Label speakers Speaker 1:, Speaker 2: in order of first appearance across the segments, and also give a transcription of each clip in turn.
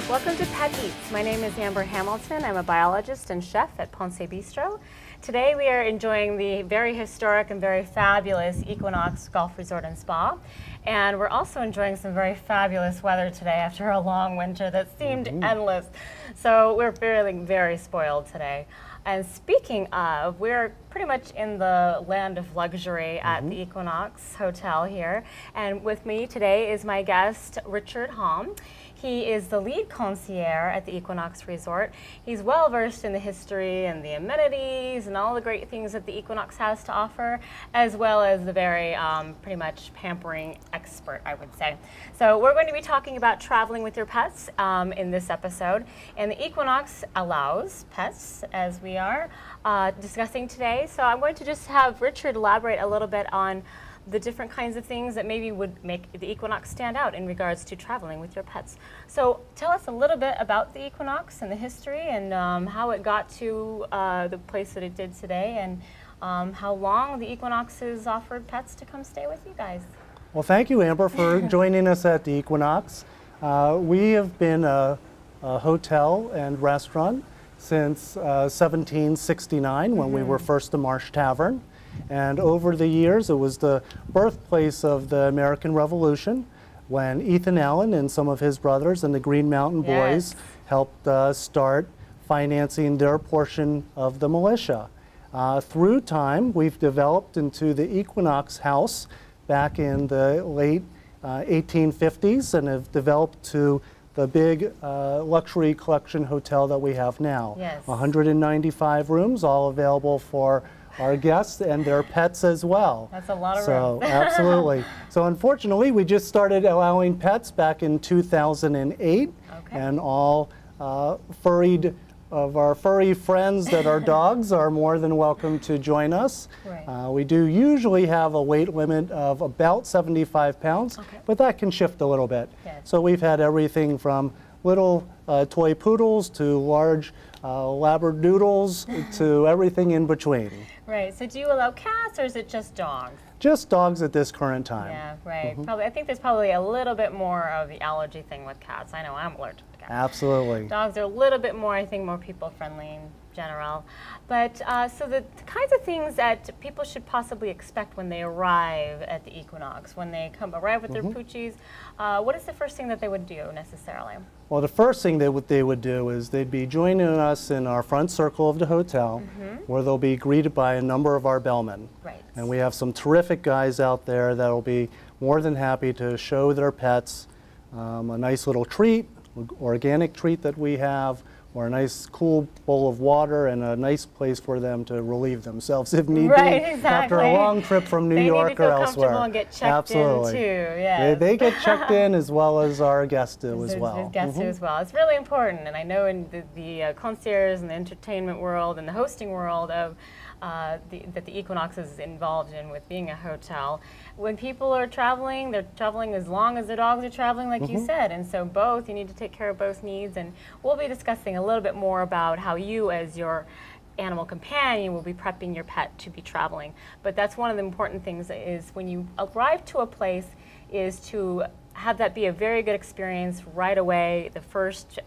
Speaker 1: Welcome to Pet Eats. My name is Amber Hamilton. I'm a biologist and chef at Ponce Bistro. Today we are enjoying the very historic and very fabulous Equinox Golf Resort and Spa. And we're also enjoying some very fabulous weather today after a long winter that seemed endless. So we're feeling very spoiled today. And speaking of, we're pretty much in the land of luxury at the Equinox Hotel here. And with me today is my guest, Richard Hom. He is the lead concierge at the Equinox Resort. He's well versed in the history and the amenities and all the great things that the Equinox has to offer, as well as the very pretty much pampering expert, I would say. So we're going to be talking about traveling with your pets in this episode. And the Equinox allows pets, as we are discussing today. So I'm going to just have Richard elaborate a little bit on the different kinds of things that maybe would make the Equinox stand out in regards to traveling with your pets. So tell us a little bit about the Equinox and the history and how it got to the place that it did today, and how long the Equinox has offered pets to come stay with you guys.
Speaker 2: Well, thank you, Amber, for joining us at the Equinox. We have been a hotel and restaurant since 1769 when we were first the Marsh Tavern. And over the years, it was the birthplace of the American Revolution when Ethan Allen and some of his brothers and the Green Mountain Boys helped start financing their portion of the militia. Through time, we've developed into the Equinox House back in the late 1850s and have developed to the big luxury collection hotel that we have now. 195 rooms, all available for our guests and their pets as well.
Speaker 1: That's a lot of room.
Speaker 2: Absolutely. So unfortunately, we just started allowing pets back in 2008, and all furry friends that are dogs are more than welcome to join us. We do usually have a weight limit of about 75 pounds, but that can shift a little bit. So we've had everything from little toy poodles to large labradoodles to everything in between.
Speaker 1: Right. So do you allow cats, or is it just dogs?
Speaker 2: Just dogs at this current time.
Speaker 1: Yeah, right. Probably. I think there's probably a little bit more of the allergy thing with cats. I know I'm allergic to cats.
Speaker 2: Absolutely.
Speaker 1: Dogs are a little bit more, I think, more people-friendly in general. But so the kinds of things that people should possibly expect when they arrive at the Equinox, when they arrive with their poochies, what is the first thing that they would do necessarily? Well,
Speaker 2: the first thing they would do is they'd be joining us in our front circle of the hotel, where they'll be greeted by a number of our bellmen. And we have some terrific guys out there that will be more than happy to show their pets a nice little treat, organic treat that we have, or a nice cool bowl of water and a nice place for them to relieve themselves if need be after a long trip from New York or elsewhere.
Speaker 1: They need to feel comfortable and get checked in too.
Speaker 2: They get checked in as well as our guests do as well.
Speaker 1: Guests do as well. It's really important, and I know in the concierge and the entertainment world and the hosting world of that the Equinox is involved in with being a hotel. When people are traveling, they're traveling as long as the dogs are traveling, like you said, and so you need to take care of both needs, and we'll be discussing a little bit more about how you as your animal companion will be prepping your pet to be traveling. But that's one of the important things is when you arrive to a place is to have that be a very good experience right away, the first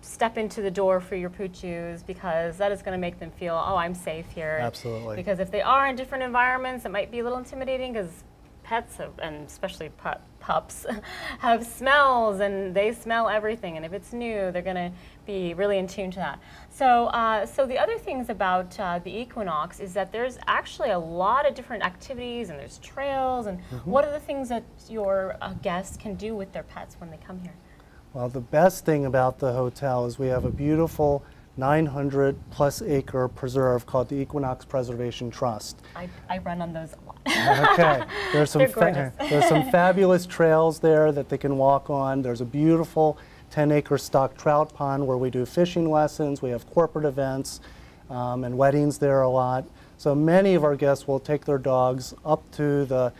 Speaker 1: step into the door for your poochos, because that is going to make them feel, oh, I'm safe here.
Speaker 2: Absolutely.
Speaker 1: Because if they are in different environments, it might be a little intimidating, because pets, and especially pups, have smells, and they smell everything. And if it's new, they're going to be really in tune to that. So, so the other things about the Equinox is that there's actually a lot of different activities, and there's trails, and what are the things that your guests can do with their pets when they come here?
Speaker 2: Well, the best thing about the hotel is we have a beautiful 900+ acre preserve called the Equinox Preservation Trust.
Speaker 1: I run on those a lot.
Speaker 2: Okay. There's some fabulous trails there that they can walk on. There's a beautiful 10-acre stock trout pond where we do fishing lessons. We have corporate events and weddings there a lot. So many of our guests will take their dogs up to the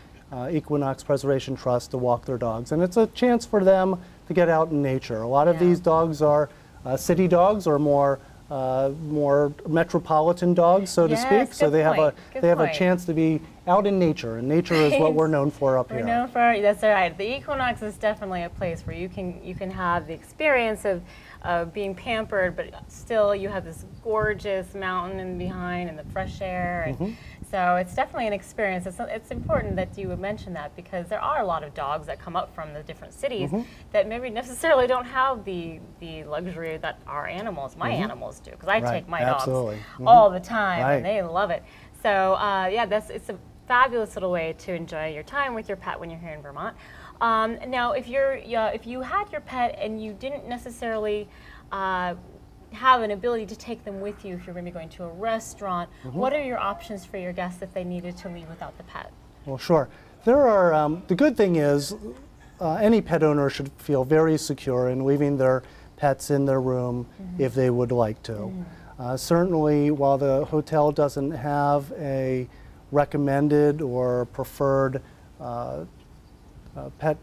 Speaker 2: Equinox Preservation Trust to walk their dogs. And it's a chance for them to get out in nature. A lot of these dogs are city dogs or more more metropolitan dogs, so to speak. So they have a chance to be out in nature, and nature is what we're known for up here.
Speaker 1: We're known for, that's right. The Equinox is definitely a place where you can have the experience of being pampered, but still you have this gorgeous mountain in behind and the fresh air. And so it's definitely an experience. It's important that you would mention that, because there are a lot of dogs that come up from the different cities that maybe necessarily don't have the luxury that our animals, my animals do, because I take my dogs all the time and they love it. So yeah, it's a fabulous little way to enjoy your time with your pet when you're here in Vermont. Now, if you had your pet and you didn't necessarily have an ability to take them with you, if you're going to be going to a restaurant, what are your options for your guests if they needed to leave without the pet?
Speaker 2: Well, sure. There are, the good thing is any pet owner should feel very secure in leaving their pets in their room if they would like to. Certainly, while the hotel doesn't have a recommended or preferred pet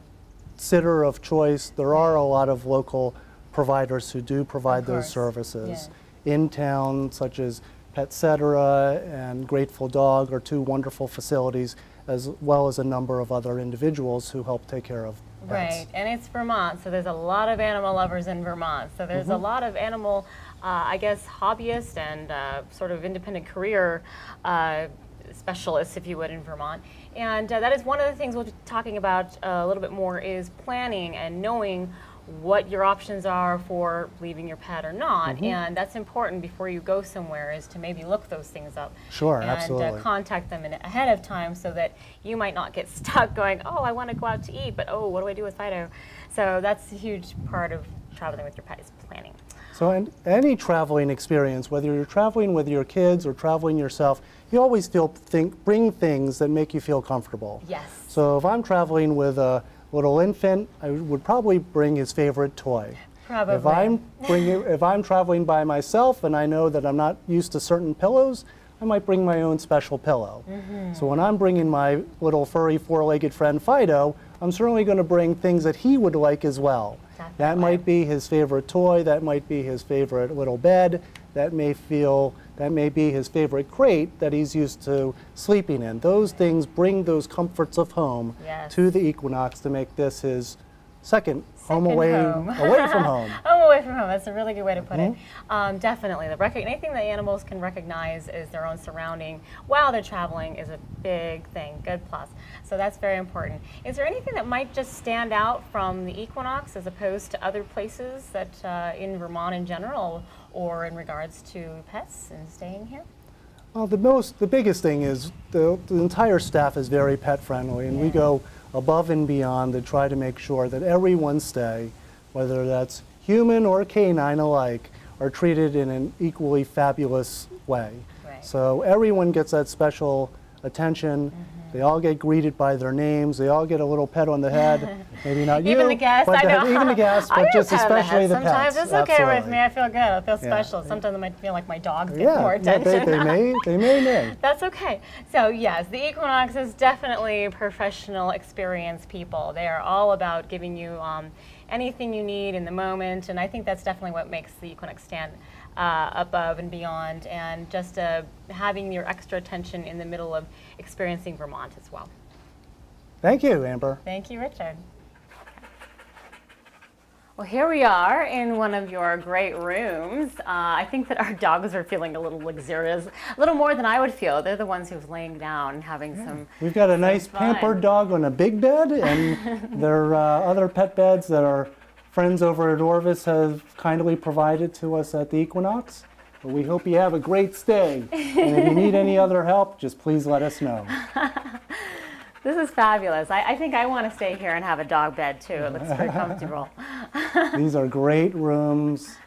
Speaker 2: sitter of choice, there are a lot of local providers who do provide those services. In town, such as Petcetera and Grateful Dog are two wonderful facilities, as well as a number of other individuals who help take care of pets.
Speaker 1: Right, and it's Vermont, so there's a lot of animal lovers in Vermont. So there's a lot of animal, I guess, hobbyists and sort of independent career specialists, if you would, in Vermont. And that is one of the things we'll be talking about a little bit more, is planning and knowing what your options are for leaving your pet or not. And that's important before you go somewhere, is to maybe look those things up.
Speaker 2: Sure,
Speaker 1: and
Speaker 2: absolutely.
Speaker 1: Contact them ahead of time, so that you might not get stuck going, oh, I want to go out to eat, but oh, what do I do with Fido? So that's a huge part of traveling with your pet, is planning.
Speaker 2: So in any traveling experience, whether you're traveling with your kids or traveling yourself, you always bring things that make you feel comfortable.
Speaker 1: Yes.
Speaker 2: So if I'm traveling with a little infant, I would probably bring his favorite toy.
Speaker 1: Probably.
Speaker 2: If I'm traveling by myself and I know that I'm not used to certain pillows, I might bring my own special pillow. So when I'm bringing my little furry four-legged friend Fido, I'm certainly going to bring things that he would like as well.
Speaker 1: Definitely.
Speaker 2: That might be his favorite toy, that might be his favorite little bed, that may be his favorite crate that he's used to sleeping in. Those things bring those comforts of home to the Equinox to make this his second home away from home.
Speaker 1: Home away from home. That's a really good way to put it. Definitely. Anything that animals can recognize as their own surrounding while they're traveling is a big thing, good plus. So that's very important. Is there anything that might just stand out from the Equinox as opposed to other places that in Vermont in general, or in regards to pets and staying here?
Speaker 2: Well, the biggest thing is the entire staff is very pet friendly, and we go above and beyond to try to make sure that everyone's stay, whether that's human or canine alike, are treated in an equally fabulous way. So everyone gets that special attention. They all get greeted by their names. They all get a little pet on the head. Maybe not you,
Speaker 1: even the guests,
Speaker 2: but
Speaker 1: I know.
Speaker 2: Even the guests, but just especially the pets.
Speaker 1: Sometimes it's okay with me. I feel good. I feel special. Sometimes I might feel like my dogs get more attention.
Speaker 2: They may.
Speaker 1: That's okay. So yes, the Equinox is definitely professional, experienced people. They are all about giving you anything you need in the moment, and I think that's definitely what makes the Equinox stand above and beyond, and just having your extra attention in the middle of experiencing Vermont as well.
Speaker 2: Thank you, Amber.
Speaker 1: Thank you, Richard. Well, here we are in one of your great rooms. I think that our dogs are feeling a little luxurious, a little more than I would feel. They're the ones who's laying down and having some
Speaker 2: We've got a nice pampered dog on a big bed, and there are other pet beds that our friends over at Orvis have kindly provided to us at the Equinox. But we hope you have a great stay. And if you need any other help, just please let us know.
Speaker 1: This is fabulous. I think I want to stay here and have a dog bed too. It looks very comfortable.
Speaker 2: These are great rooms,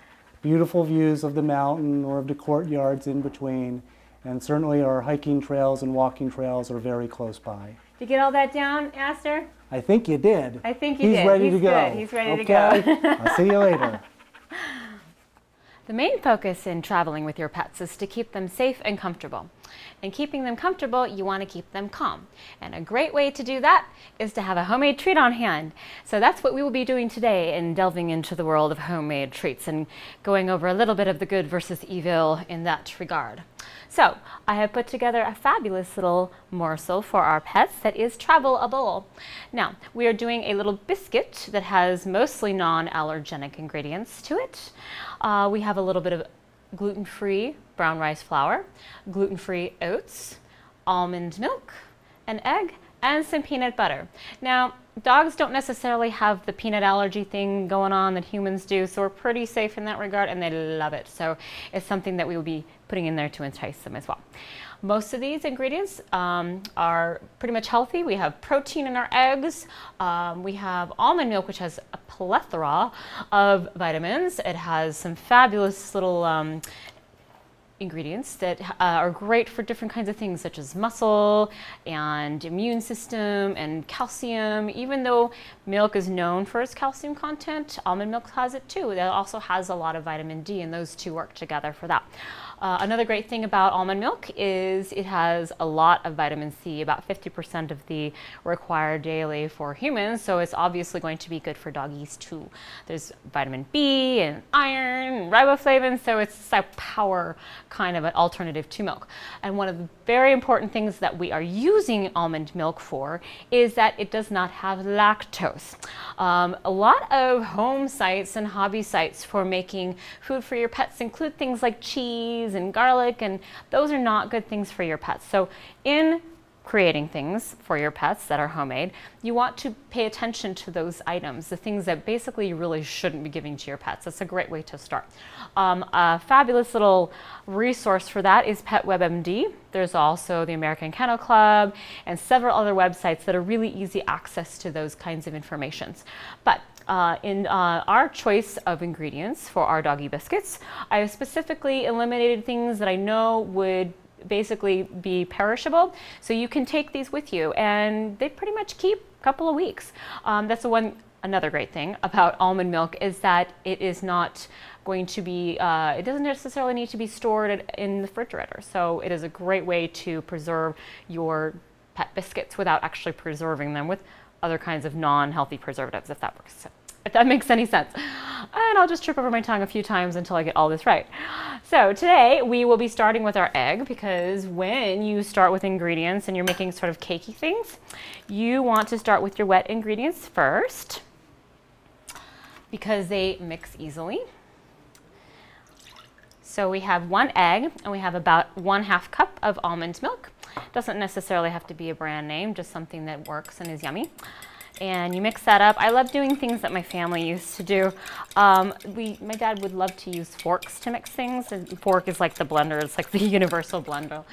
Speaker 2: beautiful views of the mountain or of the courtyards in between, and certainly our hiking trails and walking trails are very close by.
Speaker 1: Did you get all that down, Aster?
Speaker 2: I think you did.
Speaker 1: I think you did.
Speaker 2: He's ready to go.
Speaker 1: Good. He's ready to go.
Speaker 2: I'll see you later.
Speaker 1: The main focus in traveling with your pets is to keep them safe and comfortable. And keeping them comfortable, you want to keep them calm. And a great way to do that is to have a homemade treat on hand. So that's what we will be doing today in delving into the world of homemade treats and going over a little bit of the good versus evil in that regard. So I have put together a fabulous little morsel for our pets that is travelable. Now, we are doing a little biscuit that has mostly non-allergenic ingredients to it. We have a little bit of gluten-free brown rice flour, gluten-free oats, almond milk, an egg, and some peanut butter. Now, dogs don't necessarily have the peanut allergy thing going on that humans do, so we're pretty safe in that regard, and they love it. So it's something that we will be putting in there to entice them as well. Most of these ingredients are pretty much healthy. We have protein in our eggs. We have almond milk, which has a plethora of vitamins. It has some fabulous little ingredients that are great for different kinds of things, such as muscle and immune system and calcium. Even though milk is known for its calcium content, almond milk has it too. It also has a lot of vitamin D, and those two work together for that. Another great thing about almond milk is it has a lot of vitamin C, about 50% of the required daily for humans, so it's obviously going to be good for doggies too. There's vitamin B and iron and riboflavin, so it's a power kind of an alternative to milk. And one of the very important things that we are using almond milk for is that it does not have lactose. A lot of home sites and hobby sites for making food for your pets include things like cheese and garlic, and those are not good things for your pets. So in creating things for your pets that are homemade, you want to pay attention to those items, the things that basically you really shouldn't be giving to your pets. That's a great way to start. A fabulous little resource for that is PetWebMD. There's also the American Kennel Club and several other websites that are really easy access to those kinds of informations. But in our choice of ingredients for our doggy biscuits, I have specifically eliminated things that I know would basically be perishable. So you can take these with you and they pretty much keep a couple of weeks. That's another great thing about almond milk is that it is not going to be, it doesn't necessarily need to be stored in the refrigerator. So it is a great way to preserve your pet biscuits without actually preserving them with other kinds of non-healthy preservatives, if that works. If that makes any sense. And I'll just trip over my tongue a few times until I get all this right. So today we will be starting with our egg, because when you start with ingredients and you're making sort of cakey things, you want to start with your wet ingredients first because they mix easily. So we have 1 egg and we have about 1/2 cup of almond milk. Doesn't necessarily have to be a brand name, just something that works and is yummy. And you mix that up. I love doing things that my family used to do. My dad would love to use forks to mix things. And fork is like the blender. It's like the universal blender.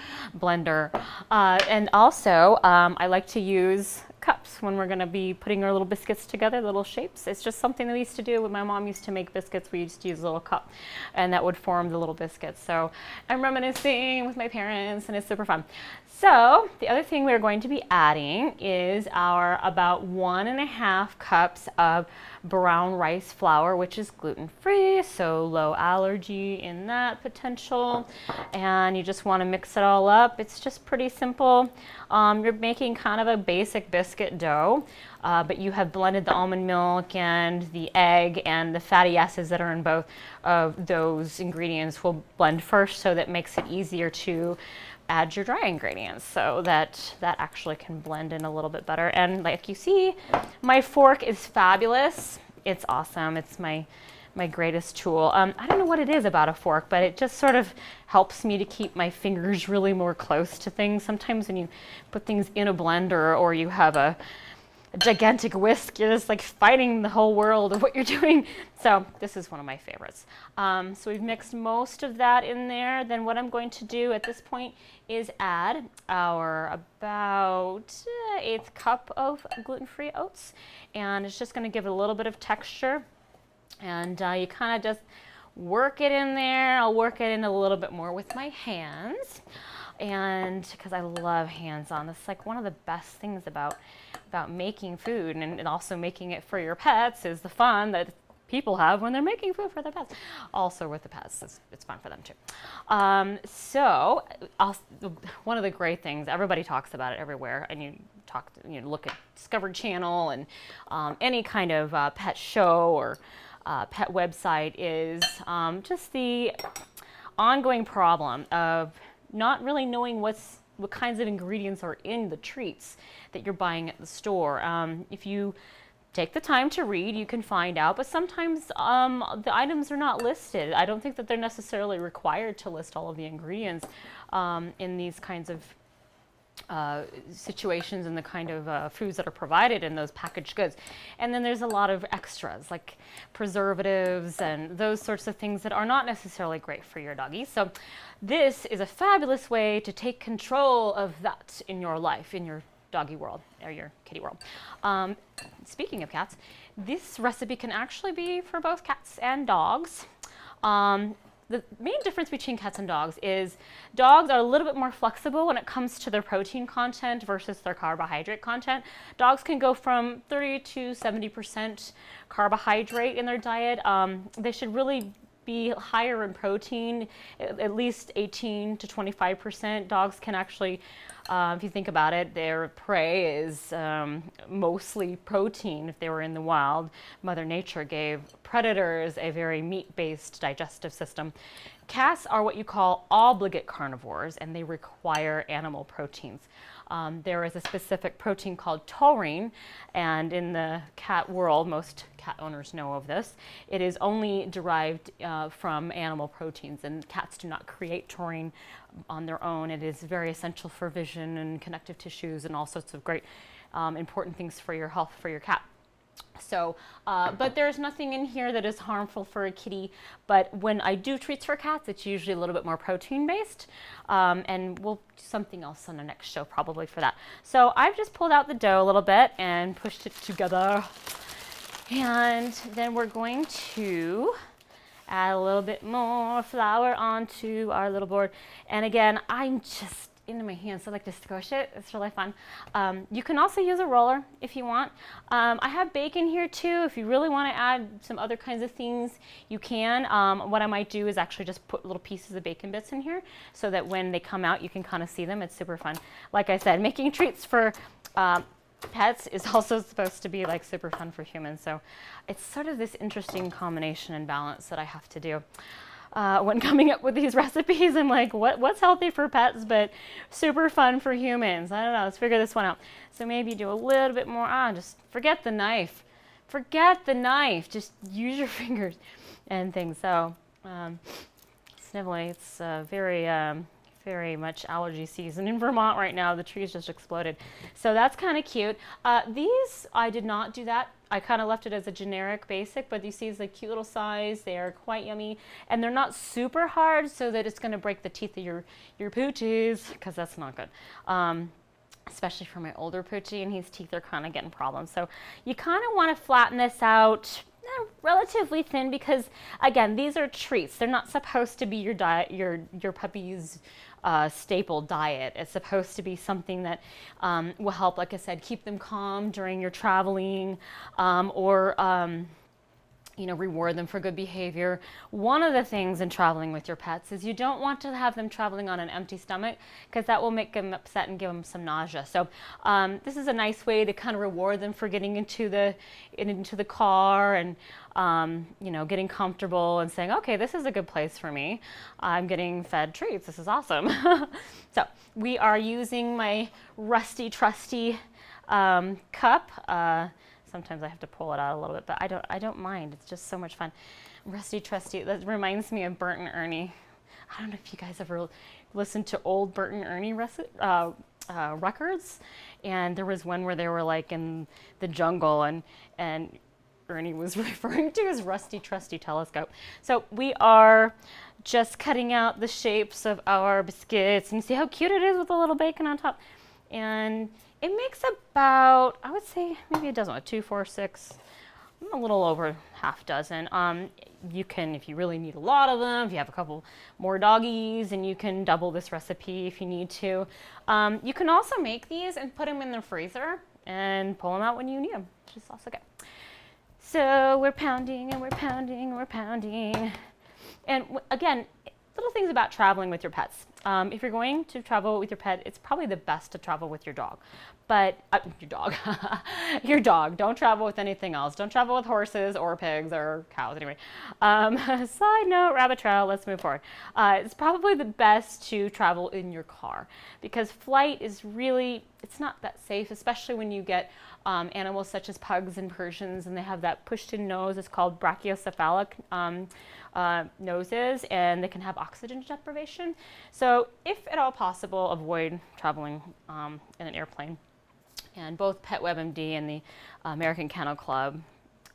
Speaker 1: And also, I like to use cups when we're going to be putting our little biscuits together, little shapes. It's just something that we used to do. When my mom used to make biscuits, we used to use a little cup, and that would form the little biscuits. So I'm reminiscing with my parents, and it's super fun. So the other thing we're going to be adding is our about 1.5 cups of brown rice flour, which is gluten-free, so low allergy in that potential. And you just want to mix it all up. It's just pretty simple. You're making kind of a basic biscuit dough, but you have blended the almond milk and the egg, and the fatty acids that are in both of those ingredients will blend first, so that makes it easier to add your dry ingredients, so that actually can blend in a little bit better. And like you see, my fork is fabulous. It's awesome. It's my greatest tool. I don't know what it is about a fork, but it just sort of helps me to keep my fingers really more close to things. Sometimes when you put things in a blender or you have a gigantic whisk, you're just like fighting the whole world of what you're doing. So this is one of my favorites. So we've mixed most of that in there. Then what I'm going to do at this point is add our about 1/8 cup of gluten-free oats. And it's just going to give it a little bit of texture. And you kind of just work it in there. I'll work it in a little bit more with my hands. And because I love hands-on, it's like one of the best things about making food, and also making it for your pets, is the fun that people have when they're making food for their pets. Also with the pets, it's fun for them too. One of the great things, everybody talks about it everywhere, and you look at Discovery Channel and any kind of pet show or pet website, is just the ongoing problem of not really knowing what kinds of ingredients are in the treats that you're buying at the store. If you take the time to read, you can find out, but sometimes the items are not listed. I don't think that they're necessarily required to list all of the ingredients in these kinds of situations and the kind of foods that are provided in those packaged goods. And then there's a lot of extras like preservatives and those sorts of things that are not necessarily great for your doggy. So this is a fabulous way to take control of that in your life, in your doggy world or your kitty world. Speaking of cats, this recipe can actually be for both cats and dogs. The main difference between cats and dogs is dogs are a little bit more flexible when it comes to their protein content versus their carbohydrate content. Dogs can go from 30 to 70% carbohydrate in their diet. They should really be higher in protein, at least 18 to 25%. Dogs can actually, if you think about it, their prey is mostly protein. If they were in the wild, Mother Nature gave predators a very meat-based digestive system. Cats are what you call obligate carnivores, and they require animal proteins. There is a specific protein called taurine, and in the cat world, most cat owners know of this. It is only derived from animal proteins, and cats do not create taurine on their own. It is very essential for vision and connective tissues and all sorts of great important things for your health for your cat. So, but there's nothing in here that is harmful for a kitty. But when I do treats for cats, it's usually a little bit more protein based. And we'll do something else on the next show probably for that. So I've just pulled out the dough a little bit and pushed it together. And then we're going to add a little bit more flour onto our little board. And again, I'm just into my hands, so I like to squish it. It's really fun. You can also use a roller if you want. I have bacon here too. If you really want to add some other kinds of things, you can. What I might do is actually just put little pieces of bacon bits in here so that when they come out, you can kind of see them. It's super fun. Like I said, making treats for pets is also supposed to be like super fun for humans. So it's sort of this interesting combination and balance that I have to do. When coming up with these recipes, I'm like, what's healthy for pets but super fun for humans? I don't know, let's figure this one out. So maybe do a little bit more, just forget the knife. Forget the knife, just use your fingers and things. So snivelling, it's very much allergy season in Vermont right now. The trees just exploded. So that's kind of cute. These, I did not do that. I kind of left it as a generic basic, but you see it's a cute little size. They are quite yummy, and they're not super hard so that it's going to break the teeth of your poochies, because that's not good. Especially for my older poochie, and his teeth are kind of getting problems. So you kind of want to flatten this out relatively thin, because again, these are treats. They're not supposed to be your diet, your puppy's staple diet. It's supposed to be something that will help, like I said, keep them calm during your traveling, or you know, reward them for good behavior. One of the things in traveling with your pets is you don't want to have them traveling on an empty stomach, because that will make them upset and give them some nausea. So this is a nice way to kind of reward them for getting into the car and you know, getting comfortable and saying, okay, this is a good place for me. I'm getting fed treats. This is awesome. So we are using my rusty, trusty cup. Sometimes I have to pull it out a little bit, but I don't mind. It's just so much fun. Rusty, trusty. That reminds me of Bert and Ernie. I don't know if you guys ever listened to old Bert and Ernie records. And there was one where they were like in the jungle, and Ernie was referring to his rusty, trusty telescope. So we are just cutting out the shapes of our biscuits, and you see how cute it is with a little bacon on top. And it makes about, I would say, maybe a dozen, 2, 4, 6, a little over half dozen. You can, if you really need a lot of them, if you have a couple more doggies, and you can double this recipe if you need to. You can also make these and put them in the freezer and pull them out when you need them, which is also good. So we're pounding and we're pounding and we're pounding. And again, little things about traveling with your pets. If you're going to travel with your pet, it's probably the best to travel with your dog. But your dog. Don't travel with anything else. Don't travel with horses or pigs or cows. Anyway, side note, rabbit trail. Let's move forward. It's probably the best to travel in your car because flight is really, it's not that safe, especially when you get animals such as pugs and Persians, and they have that pushed-in nose. It's called brachiocephalic noses, and they can have oxygen deprivation. So if at all possible, avoid traveling in an airplane. And both PetWebMD and the American Kennel Club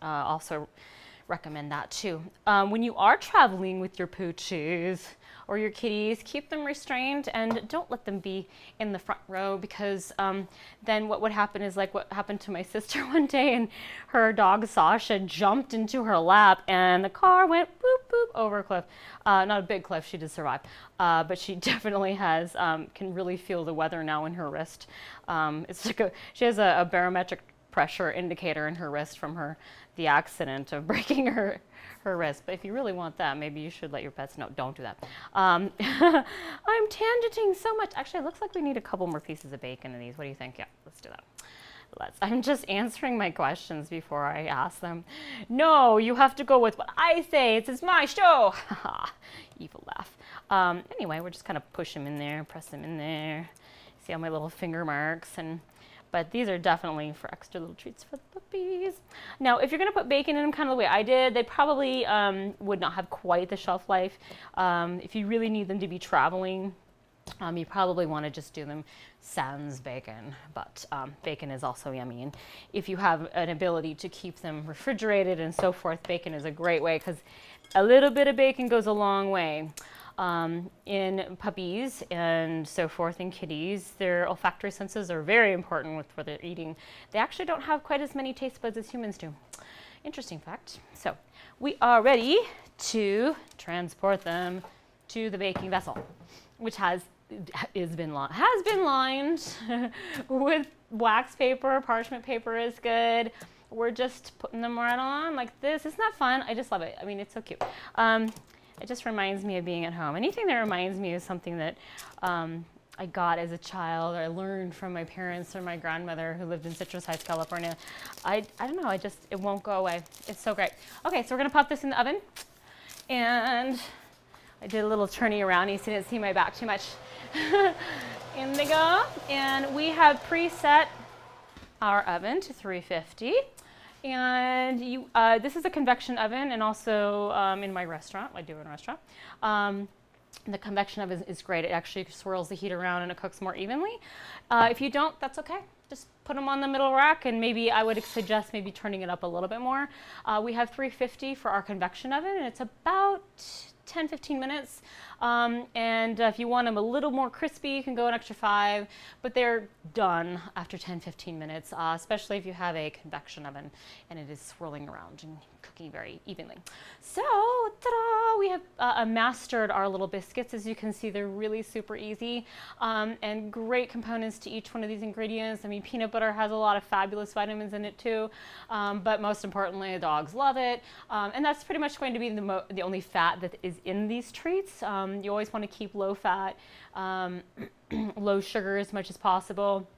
Speaker 1: also recommend that too. When you are traveling with your poochies or your kitties, keep them restrained and don't let them be in the front row because then what would happen is like what happened to my sister one day, and her dog Sasha jumped into her lap and the car went boop boop over a cliff. Not a big cliff, she did survive, but she definitely has, can really feel the weather now in her wrist. It's like she has a barometric pressure indicator in her wrist from the accident of breaking her wrist. But if you really want that, maybe you should let your pets know. Don't do that. I'm tangenting so much. Actually, it looks like we need a couple more pieces of bacon in these. What do you think? Yeah, let's do that. I'm just answering my questions before I ask them. No, you have to go with what I say. It's my show. Evil laugh. Anyway, we're just kind of push them in there, press them in there. See all my little finger marks but these are definitely for extra little treats for the puppies. Now, if you're going to put bacon in them kind of the way I did, they probably would not have quite the shelf life. If you really need them to be traveling, you probably want to just do them sans bacon, but bacon is also yummy. And if you have an ability to keep them refrigerated and so forth, bacon is a great way because a little bit of bacon goes a long way. In puppies and so forth, in kitties, their olfactory senses are very important with what they're eating. They actually don't have quite as many taste buds as humans do. Interesting fact. So we are ready to transport them to the baking vessel, which has been lined with wax paper. Parchment paper is good. We're just putting them right on like this. Isn't that fun? I just love it. I mean, it's so cute. It just reminds me of being at home. Anything that reminds me of something that I got as a child or I learned from my parents or my grandmother who lived in Citrus Heights, California. I don't know, it won't go away. It's so great. Okay, so we're gonna pop this in the oven. And I did a little turning around. You didn't see my back too much. In they go. And we have preset our oven to 350. And this is a convection oven, and also in my restaurant, I do in a restaurant. The convection oven is great. It actually swirls the heat around and it cooks more evenly. If you don't, that's okay. Just put them on the middle rack, and maybe I would suggest maybe turning it up a little bit more. We have 350 for our convection oven, and it's about 10-15 minutes. And if you want them a little more crispy, you can go an extra 5, but they're done after 10-15 minutes, especially if you have a convection oven and it is swirling around and cooking very evenly. So, ta-da! We have mastered our little biscuits. As you can see, they're really super easy and great components to each one of these ingredients. I mean, peanut butter has a lot of fabulous vitamins in it too, but most importantly, the dogs love it. And that's pretty much going to be the only fat that is in these treats. You always want to keep low fat, low sugar as much as possible.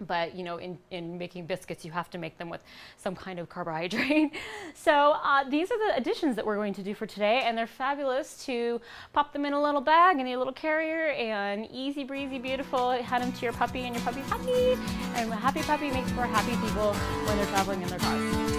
Speaker 1: But, you know, in making biscuits, you have to make them with some kind of carbohydrate. So these are the additions that we're going to do for today, and they're fabulous to pop them in a little bag, in a little carrier, and easy breezy, beautiful. Head them to your puppy, and your puppy's happy. And a happy puppy makes for happy people when they're traveling in their cars.